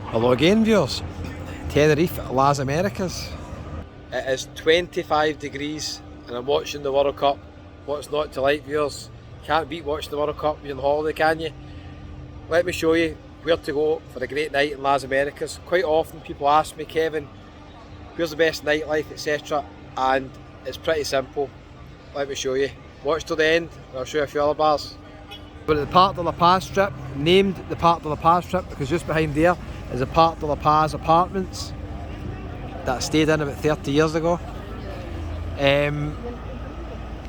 Hello again, viewers. Tenerife, Las Americas. It is 25 degrees and I'm watching the World Cup. What's not to like, viewers? Can't beat watching the World Cup on holiday, can you? Let me show you where to go for a great night in Las Americas. Quite often people ask me, Kevin, where's the best nightlife, etc. And it's pretty simple. Let me show you. Watch till the end and I'll show you a few other bars. We're at the Parque de la Paz strip, named the Parque de la Paz strip because just behind there is the Parque de la Paz apartments that I stayed in about 30 years ago.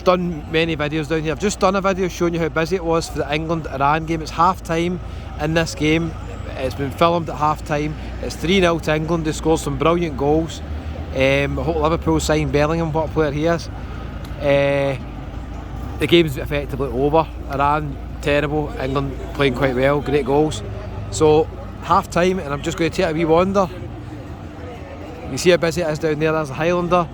Done many videos down here. I've just done a video showing you how busy it was for the England-Iran game. It's half time in this game. It's been filmed at half time. It's 3-0 to England. They scored some brilliant goals. I hope Liverpool signed Bellingham, what a player he is. The game's effectively over. Iran, terrible. England playing quite well, great goals. So half time, and I'm just going to take a wee wander. You see how busy it is down there. There's the Highlander,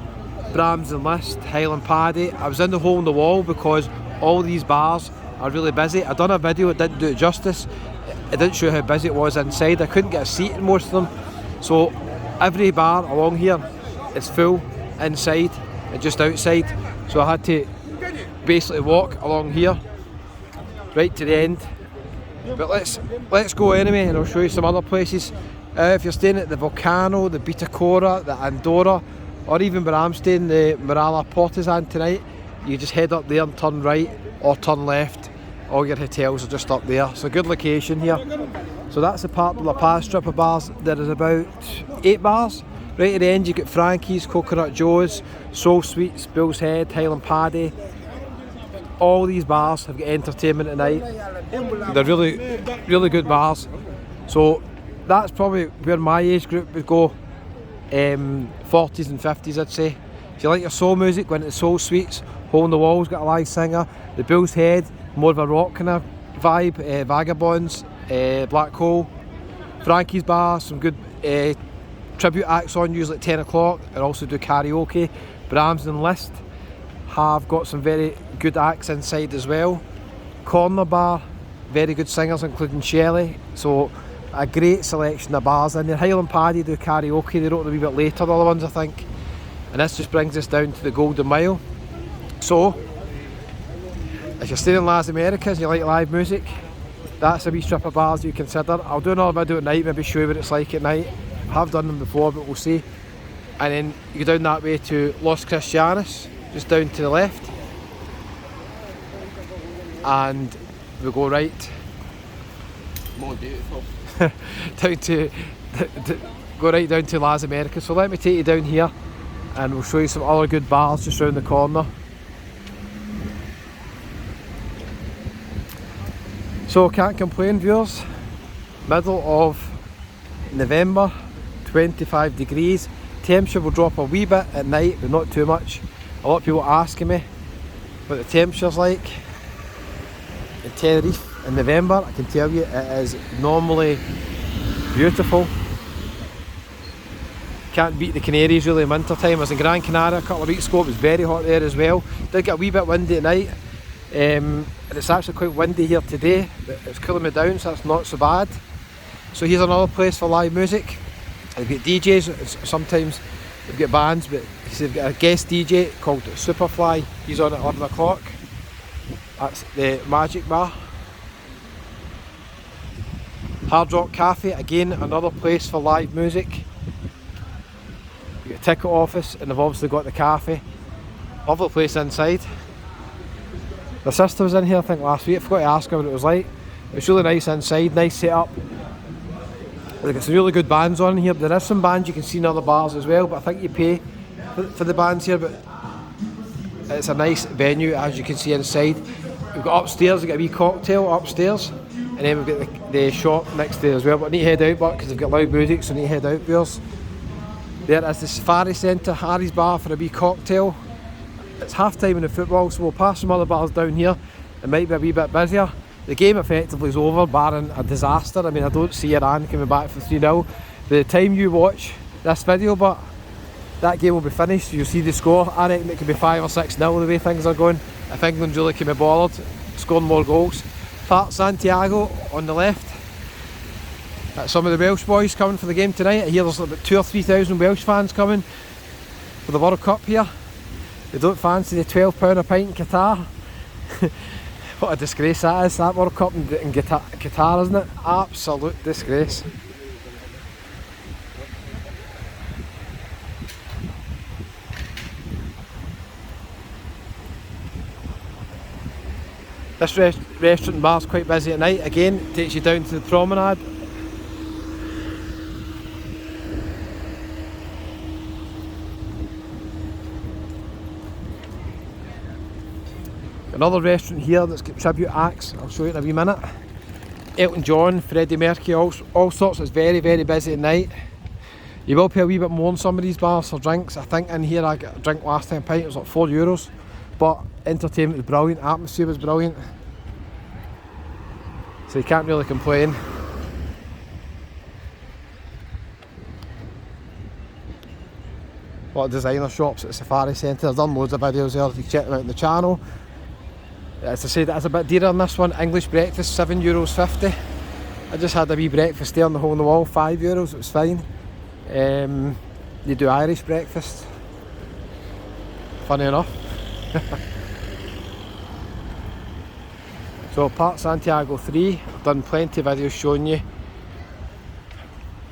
Brahms and List, Highland Paddy. I was in the hole in the wall because all these bars are really busy. I done a video, it didn't do it justice. It didn't show how busy it was inside. I couldn't get a seat in most of them. So every bar along here is full inside and just outside. So I had to basically walk along here right to the end. But let's go anyway, and I'll show you some other places. If you're staying at the Volcano, the Bitacora, the Andorra, or even where I'm staying, the Marala Portizan tonight, you just head up there and turn right or turn left. All your hotels are just up there. So good location here. So that's the Parque de la Paz strip of bars. There is about 8 bars. Right at the end you get Frankie's, Coconut Joe's, Soul Sweets, Bill's Head, Highland Paddy. All these bars have got entertainment at night. They're really good bars. So that's probably where my age group would go. 40s and 50s, I'd say. If you like your soul music, go into the Soul Sweets. Hole in the Wall's got a live singer. The Bill's Head, more of a rock kind of vibe. Vagabonds, Black Hole. Frankie's Bar, some good tribute acts on, usually at 10 o'clock, and also do karaoke. Brahms and List have got some very good acts inside as well. Corner Bar, very good singers including Shelley. So a great selection of bars in there. Highland Paddy do karaoke, they wrote it a wee bit later, the other ones I think. And this just brings us down to the Golden Mile. So, if you're staying in Las Americas and you like live music, that's a wee strip of bars you consider. I'll do another video at night, maybe show you what it's like at night. I have done them before, but we'll see. And then you go down that way to Los Cristianos, just down to the left. And we go right. More beautiful. Down to go right down to Las Americas. So let me take you down here and we'll show you some other good bars just round the corner. So can't complain, viewers. Middle of November, 25 degrees. Temperature will drop a wee bit at night, but not too much. A lot of people are asking me what the temperature's like in Tenerife in November. I can tell you it is normally beautiful. Can't beat the Canaries really in winter time. I was in Gran Canaria a couple of weeks ago, it was very hot there as well. Did get a wee bit windy at night, and it's actually quite windy here today, but it's cooling me down, so that's not so bad. So here's another place for live music. They've got DJs, sometimes they've got bands, but they've got a guest DJ called Superfly. He's on at 11 o'clock. That's the Magic Bar. Hard Rock Cafe, again another place for live music. You've got a ticket office and they've obviously got the cafe. Lovely place inside. My sister was in here I think last week, I forgot to ask her what it was like. It's really nice inside, nice setup. They've got some really good bands on here. There is some bands you can see in other bars as well, but I think you pay for the bands here, but it's a nice venue as you can see inside. We've got upstairs, we've got a wee cocktail upstairs, and then we've got the shop next there as well. But I need to head out back because they've got loud music, so I need to head out, viewers. There is the Safari Centre, Harry's Bar for a wee cocktail. It's half time in the football, so we'll pass some other bars down here. It might be a wee bit busier. The game effectively is over, barring a disaster. I mean, I don't see Iran coming back for 3-0. By the time you watch this video, but that game will be finished, you'll see the score. I reckon it could be 5 or 6-0 the way things are going. If England really can be bothered, scoring more goals. Parque Santiago on the left. Some of the Welsh boys coming for the game tonight. I hear there's about 2,000 or 3,000 Welsh fans coming for the World Cup here. They don't fancy the £12 a pint in Qatar. What a disgrace that is, that World Cup in Qatar, isn't it? Absolute disgrace. This restaurant and bar is quite busy at night. Again, it takes you down to the promenade. Another restaurant here that's got tribute acts, I'll show you in a wee minute. Elton John, Freddie Mercury, all sorts. It's very, very busy at night. You will pay a wee bit more in some of these bars for drinks. I think in here I got a drink last time, pint, it was like €4. But entertainment was brilliant, atmosphere was brilliant. So you can't really complain. A lot of designer shops at the Safari Centre. I've done loads of videos there, you can check them out on the channel. As I said, it's a bit dearer than this one. English breakfast, €7.50. I just had a wee breakfast there on the hole in the wall, €5, it was fine. They do Irish breakfast. Funny enough. So Parque Santiago 3, I've done plenty of videos showing you.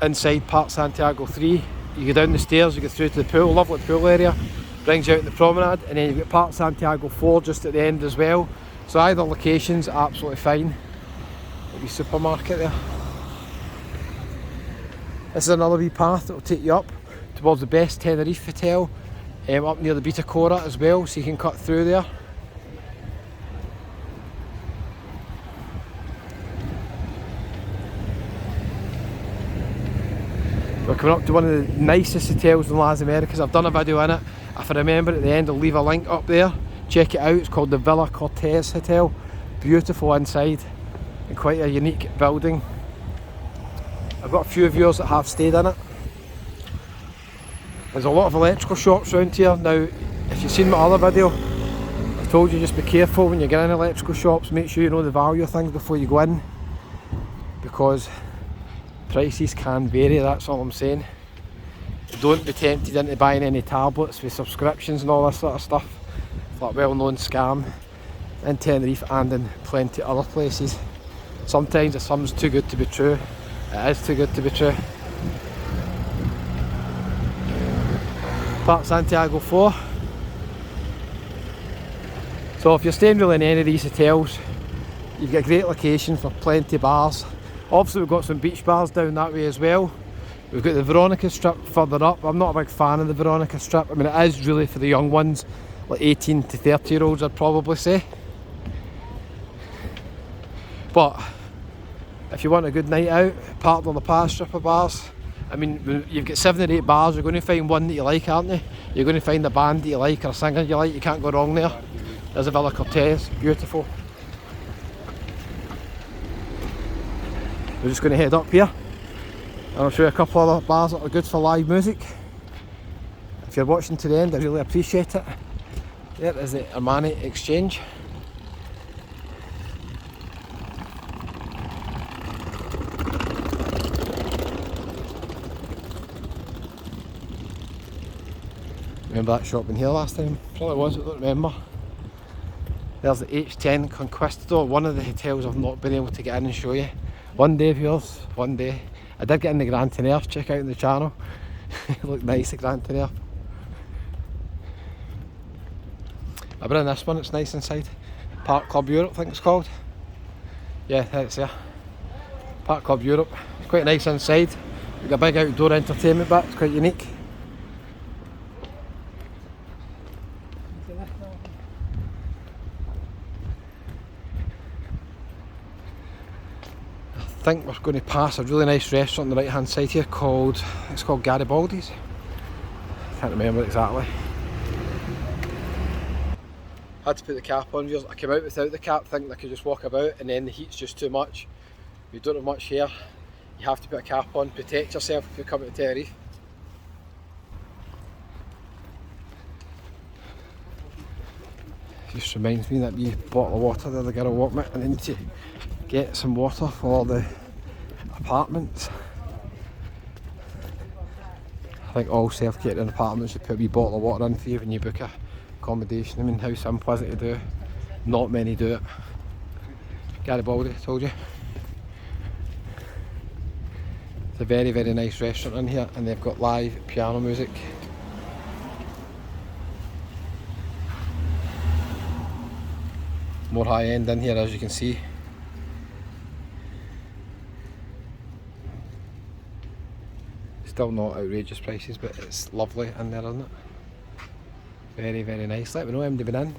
Inside Parque Santiago 3, you go down the stairs, you get through to the pool, lovely pool area. Brings you out in the promenade, and then you've got Parque Santiago 4 just at the end as well. So either location's absolutely fine. Maybe supermarket there. This is another wee path that will take you up towards the best Tenerife hotel, up near the Beta Cora as well, so you can cut through there. We're coming up to one of the nicest hotels in Las Americas. I've done a video in it. If I remember at the end, I'll leave a link up there. Check it out. It's called the Villa Cortez Hotel. Beautiful inside and quite a unique building. I've got a few viewers that have stayed in it. There's a lot of electrical shops around here. Now, if you've seen my other video, I've told you just be careful when you get in electrical shops. Make sure you know the value of things before you go in, because prices can vary, that's all I'm saying. Don't be tempted into buying any tablets with subscriptions and all this sort of stuff. It's like a well-known scam in Tenerife and in plenty of other places. Sometimes if something's too good to be true, it is too good to be true. Parque Santiago 4. So if you're staying really in any of these hotels, you've got a great location for plenty of bars. Obviously we've got some beach bars down that way as well. We've got the Veronica Strip further up. I'm not a big fan of the Veronica Strip. I mean, it is really for the young ones, like 18 to 30 year olds I'd probably say. But if you want a good night out, Parque de la Paz strip of bars. I mean, you've got 7 or 8 bars, you're going to find one that you like, aren't you? You're going to find a band that you like or a singer you like, you can't go wrong there. There's a Villa Cortez, beautiful. We're just going to head up here and I'll show you a couple of other bars that are good for live music. If you're watching to the end, I really appreciate it. There is the Armani Exchange. Remember that shop in here last time? Probably was, I don't remember. There's the H10 Conquistador, one of the hotels I've not been able to get in and show you. One day viewers, one day. I did get in the Grand Tenerife, check out on the channel. It looked nice, the Grand Tenerife. I've been in this one, it's nice inside. Park Club Europe, I think it's called. Yeah, there it's there. Park Club Europe, it's quite nice inside. Got a big outdoor entertainment bit, it's quite unique. I think we're going to pass a really nice restaurant on the right hand side here called, it's called Garibaldi's. I can't remember exactly. Had to put the cap on. I came out without the cap thinking I could just walk about, and then the heat's just too much. You don't have much hair, you have to put a cap on, protect yourself if you come to Tenerife. Just reminds me that wee bottle of water there the girl walked me, and I need to get some water for the apartments. I think all self-catering apartments should put a wee bottle of water in for you when you book a accommodation. I mean, how simple is it to do? Not many do it. Garibaldi, told you. It's a very, very nice restaurant in here, and they've got live piano music. More high end in here, as you can see. Still not outrageous prices, but it's lovely in there, isn't it? Very, very nice. Let me know, I haven't been in.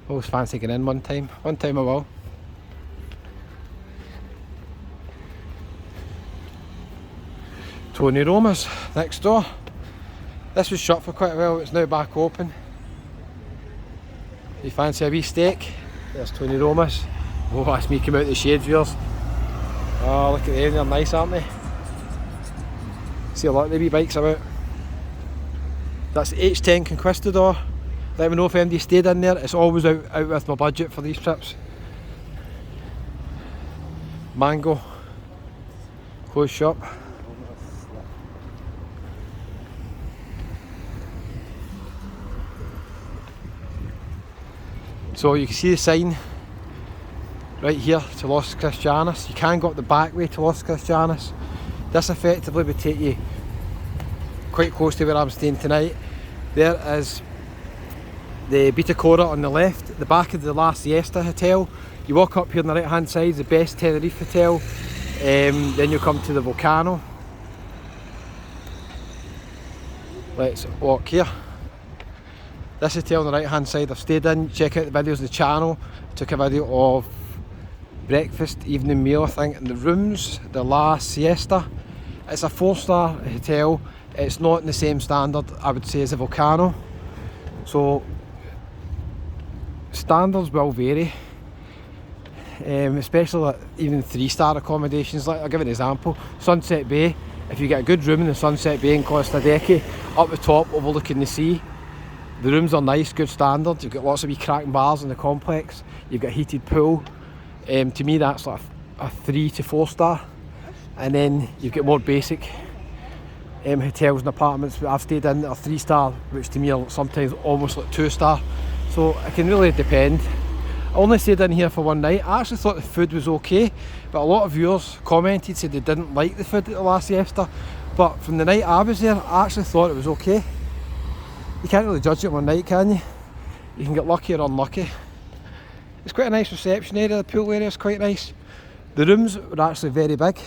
Always fancy getting in one time. One time I will. Tony Roma's next door. This was shut for quite a while, it's now back open. You fancy a wee steak? There's Tony Roma's. Oh, that's me come out the shade, viewers. Oh, look at them, they're nice, aren't they? See a lot of the wee bikes about. That's the H10 Conquistador. Let me know if anybody stayed in there. It's always out with my budget for these trips. Mango. Closed shop. So you can see the sign right here to Los Cristianos. You can go up the back way to Los Cristianos. This effectively would take you quite close to where I'm staying tonight. There is the Bitacora on the left, the back of the La Siesta Hotel. You walk up here on the right hand side, the best Tenerife hotel. Then you come to the Volcano. Let's walk here. This hotel on the right hand side I've stayed in. Check out the videos on the channel. Took a video of breakfast, evening meal I think, and the rooms, the La Siesta. It's a 4-star hotel. It's not in the same standard I would say as the Volcano. So standards will vary. Especially like even 3-star accommodations. Like I'll give an example. Sunset Bay. If you get a good room in the Sunset Bay in Costa Deque, up the top overlooking the sea, the rooms are nice, good standard. You've got lots of wee cracking bars in the complex. You've got a heated pool. To me that's like a 3 to 4-star. And then you've got more basic hotels and apartments that I've stayed in that are 3-star, which to me are sometimes almost like 2-star. So it can really depend. I only stayed in here for one night. I actually thought the food was okay, but a lot of viewers commented, said they didn't like the food at the La Siesta. But from the night I was there, I actually thought it was okay. You can't really judge it one night, can you? You can get lucky or unlucky. It's quite a nice reception area, the pool area is quite nice. The rooms were actually very big.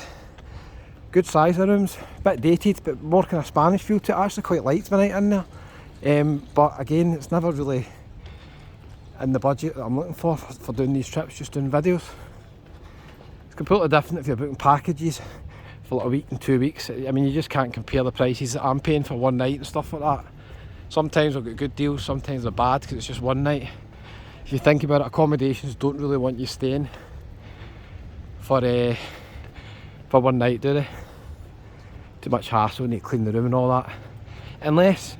Good size of rooms, a bit dated, but more kind of Spanish feel to it. I actually quite liked my night in there. But again, it's never really in the budget that I'm looking for doing these trips, just doing videos. It's completely different if you're booking packages for like a week and 2 weeks. I mean, you just can't compare the prices that I'm paying for one night and stuff like that. Sometimes I've got good deals, sometimes they're bad because it's just one night. If you think about it, accommodations don't really want you staying for one night, do they? Too much hassle, need to clean the room and all that. Unless,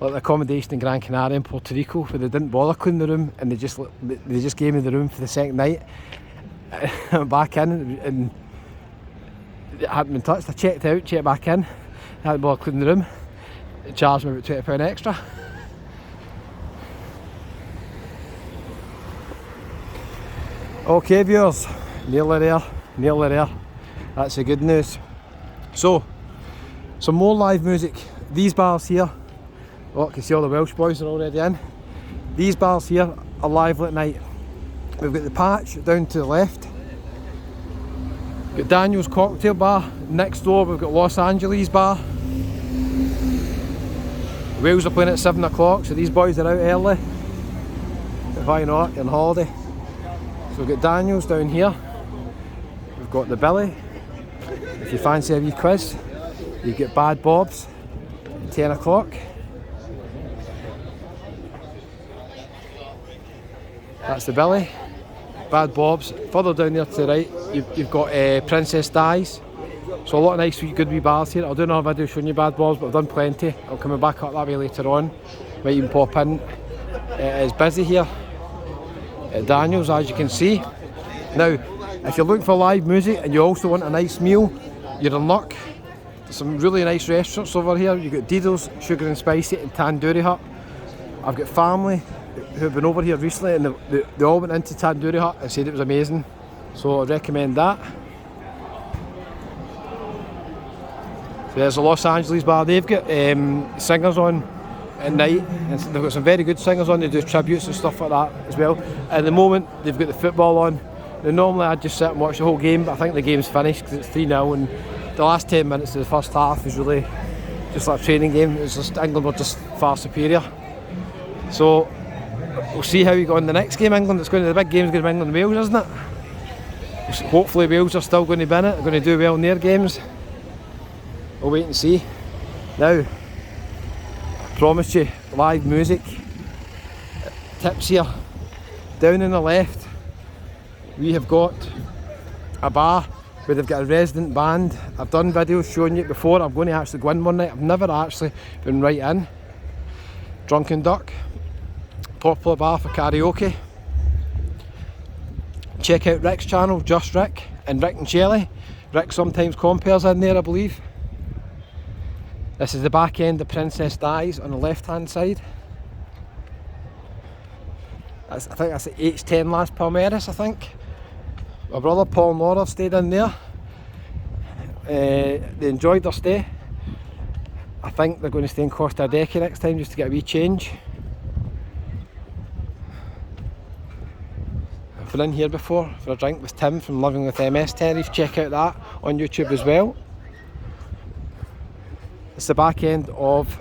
like the accommodation in Gran Canaria in Puerto Rico, where they didn't bother cleaning the room and they just gave me the room for the second night. I went back in and it hadn't been touched. I checked out, checked back in, I hadn't bothered cleaning the room. It charged me about £20 extra. Okay viewers, nearly there, nearly there. That's the good news. So, some more live music. These bars here, oh, you can see all the Welsh boys are already in. These bars here are live at night. We've got the Patch down to the left. We've got Daniel's Cocktail Bar. Next door we've got Los Angeles Bar. Wales are playing at 7 o'clock, so these boys are out early. Why not, you're on holiday. So we've got Daniel's down here. We've got the Billy. If you fancy a wee quiz, you get Bad Bob's at 10 o'clock. That's the Billy. Bad Bob's. Further down there to the right, you've got Princess Di's. So a lot of nice good wee bars here. I'll do another video showing you Bad Bob's, but I've done plenty. I'll come back up that way later on. Might even pop in. It is busy here at Daniel's, as you can see. Now, If you're looking for live music and you also want a nice meal, you're in luck. There's some really nice restaurants over here. You've got Dido's, Sugar and Spicy and Tandoori Hut. I've got family who've been over here recently and they all went into Tandoori Hut and said it was amazing. So I'd recommend that. So there's the Los Angeles bar. They've got singers on at night, and they've got some very good singers on. They do tributes and stuff like that as well. At the moment they've got the football on. Now, normally I'd just sit and watch the whole game, but I think the game's finished because it's 3-0 and the last 10 minutes of the first half was really just like a training game. It was just England were just far superior. So we'll see how we go in the next game. England, it's going to, the big game's going to be England and Wales, isn't it? Hopefully Wales are still going to win it, they're going to do well in their games. We'll wait and see. Now, I promised you live music tips here. Down on the left we have got a bar where they've got a resident band. I've done videos showing you it before. I'm going to actually go in one night. I've never actually been right in. Drunken Duck, popular bar for karaoke. Check out Rick's channel, Just Rick, and Rick and Shelley. Rick sometimes compares in there, I believe. This is the back end of Princess Dies on the left hand side. I think that's the H10 Las Palmeras, I think. My brother Paul and Laura stayed in there. They enjoyed their stay. I think they're going to stay in Costa Rica next time just to get a wee change. I've been in here before for a drink with Tim from Living with MS Tenerife. Check out that on YouTube as well. It's the back end of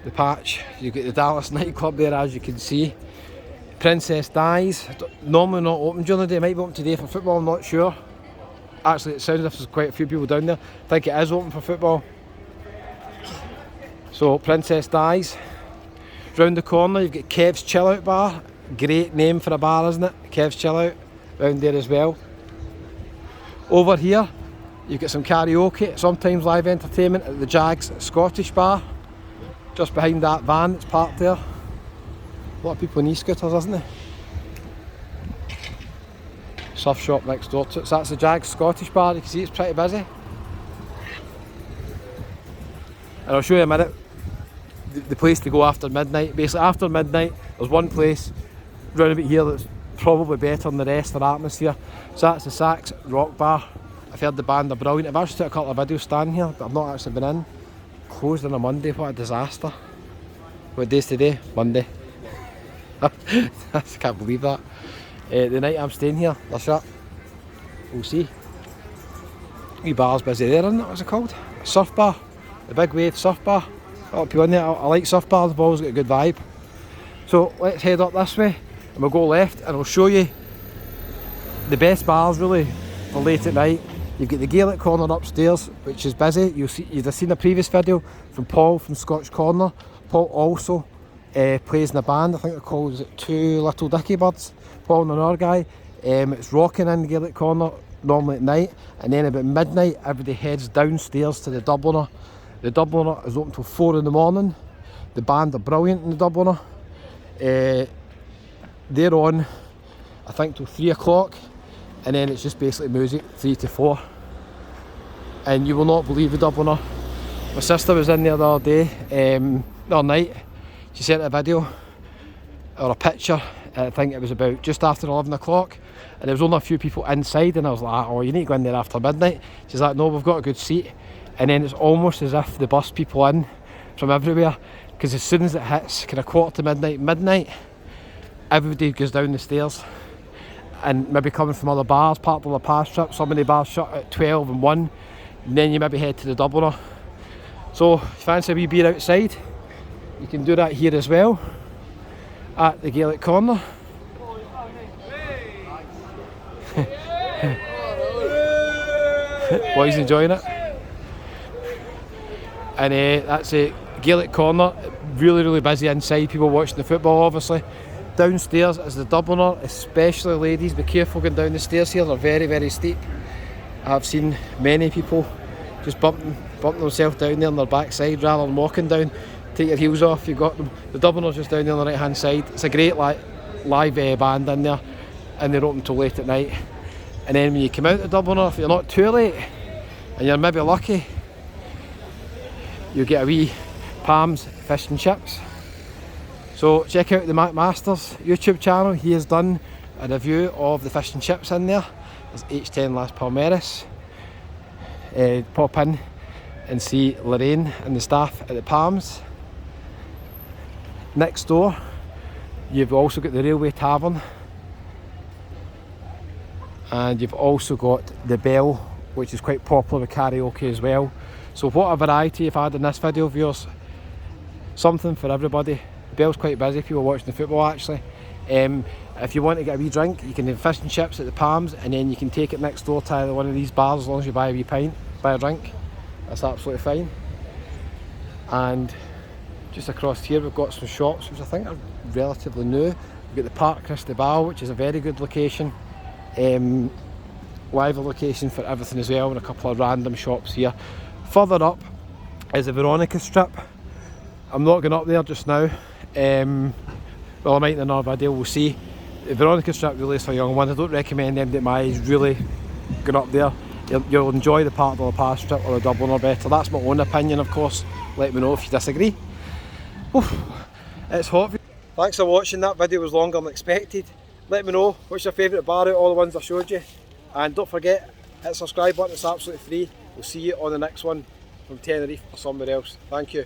the patch. You've got the Dallas nightclub there, as you can see. Princess Dies, normally not open during the day, it might be open today for football, I'm not sure. Actually it sounds as if there's quite a few people down there. I think it is open for football. So Princess Dies. Round the corner you've got Kev's Chill Out Bar. Great name for a bar, isn't it? Kev's Chill Out, round there as well. Over here you've got some karaoke, sometimes live entertainment at the Jags Scottish Bar. Just behind that van that's parked there. A lot of people in e-scooters, isn't there? Surf shop next door to it. So that's the Jags Scottish Bar. You can see it's pretty busy. And I'll show you in a minute the place to go after midnight. Basically after midnight there's one place round about here that's probably better than the rest of the atmosphere. So that's the Sax Rock Bar. I've heard the band are brilliant. I've actually took a couple of videos standing here, but I've not actually been in. Closed on a Monday, what a disaster. What day's today? Monday. I can't believe that. The night I'm staying here, they're shut. We'll see. Wee bar's busy there, isn't it? What's it called? Surf bar. The Big Wave Surf Bar. A lot of people in there. I like surf bars, they've always got a good vibe. So let's head up this way and we'll go left and I'll show you the best bars really for late at night. You've got the Gaelic Corner upstairs, which is busy. You'd have seen a previous video from Paul from Scotch Corner. Paul also plays in a band. I think they're called, is it Two Little Dicky Birds? Paul and another guy. It's rocking in the Gaelic Corner normally at night, and then about midnight everybody heads downstairs to the Dubliner. The Dubliner is open till 4 in the morning. The band are brilliant in the Dubliner. They're on, I think, till 3 o'clock. And then it's just basically music 3 to 4, and you will not believe the Dubliner. My sister was in there the other day, the other night. She sent a video or a picture. I think it was about just after 11 o'clock, and there was only a few people inside, and I was like, oh, you need to go in there after midnight. She's like, no, we've got a good seat. And then it's almost as if they bus people in from everywhere, because as soon as it hits kind of quarter to midnight, everybody goes down the stairs. And maybe coming from other bars, part of the past trip, some of the bars shut at 12 and 1, and then you maybe head to the Dubliner. So if you fancy a wee beer outside, you can do that here as well at the Gaelic Corner. Boys enjoying it. And that's a Gaelic Corner, really busy inside, people watching the football obviously. Downstairs is the Dubliner, especially ladies, be careful going down the stairs here, they're very steep. I've seen many people just bumping themselves down there on their backside rather than walking down. Take your heels off, you've got them. The Dubliner's just down there on the right hand side. It's a great live band in there. and they're open till late at night. And then when you come out the Dubliner, if you're not too late and you're maybe lucky, you get a wee Palms fish and chips. So check out the Mac Masters YouTube channel. He has done a review of the fish and chips in there. There's H10 Las Palmeras. Pop in and see Lorraine and the staff at the Palms. Next door you've also got the Railway Tavern, and you've also got the Bell, which is quite popular with karaoke as well. So what a variety you've had in this video, viewers. Something for everybody. The Bell's quite busy, people watching the football actually. If you want to get a wee drink, you can have fish and chips at the Palms, and then you can take it next door to either one of these bars as long as you buy a wee pint, buy a drink. That's absolutely fine. And just across here we've got some shops which I think are relatively new. We've got the Parque, which is a very good location. Lively location for everything as well, and a couple of random shops here. Further up is the Veronica strip. I'm not going up there just now. Well, I might in another video, we'll see. The Veronica strip really is for young ones. I don't recommend them at my age really going up there. You'll enjoy the Parque de la Paz strip or the Dubliner better. That's my own opinion, of course. Let me know if you disagree. Oof, it's hot. Thanks for watching. That video was longer than expected. Let me know what's your favourite bar out of all the ones I showed you. And don't forget, hit the subscribe button, it's absolutely free. We'll see you on the next one from Tenerife or somewhere else. Thank you.